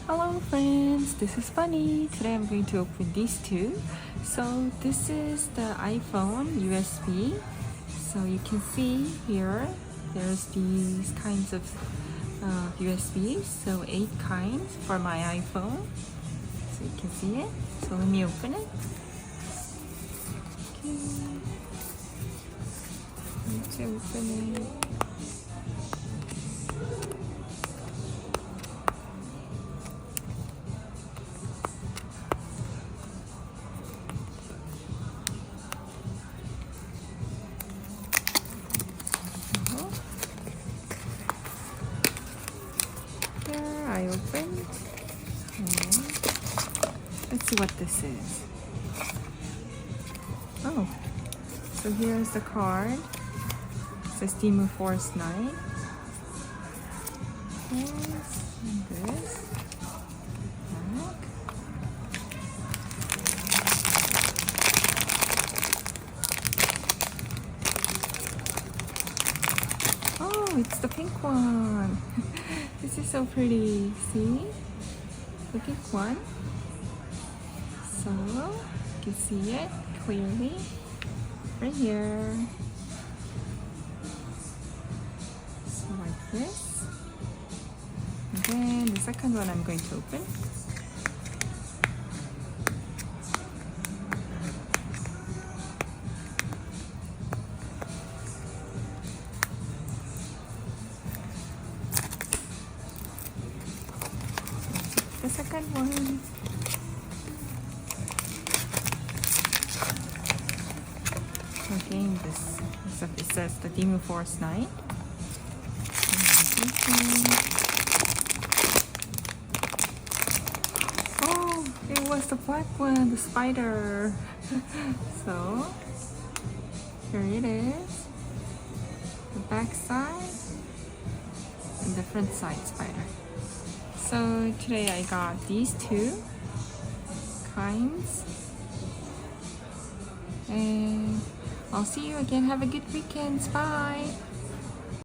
Hello friends, this is Bunny. Today I'm going to open these two. So this is the iPhone USB. So you can see here, there's these kinds of USBs. So 8 kinds for my iPhone. So you can see it. So let me open it. Okay. Let's open it. Here I opened. Okay. Let's see what this is. Oh, so here's the card. It says Demon Force 9. And this. Back. Oh, it's the pink one. This is so pretty. See? The pink one. So, you can see it clearly right here. So like this. And then the second one I'm going to open. The second one. Again, this it says the Demon Force 9. Oh, it was the black one, the spider. So here it is. The back side and the front side spider. So today I got these two kinds. And I'll see you again. Have a good weekend. Bye.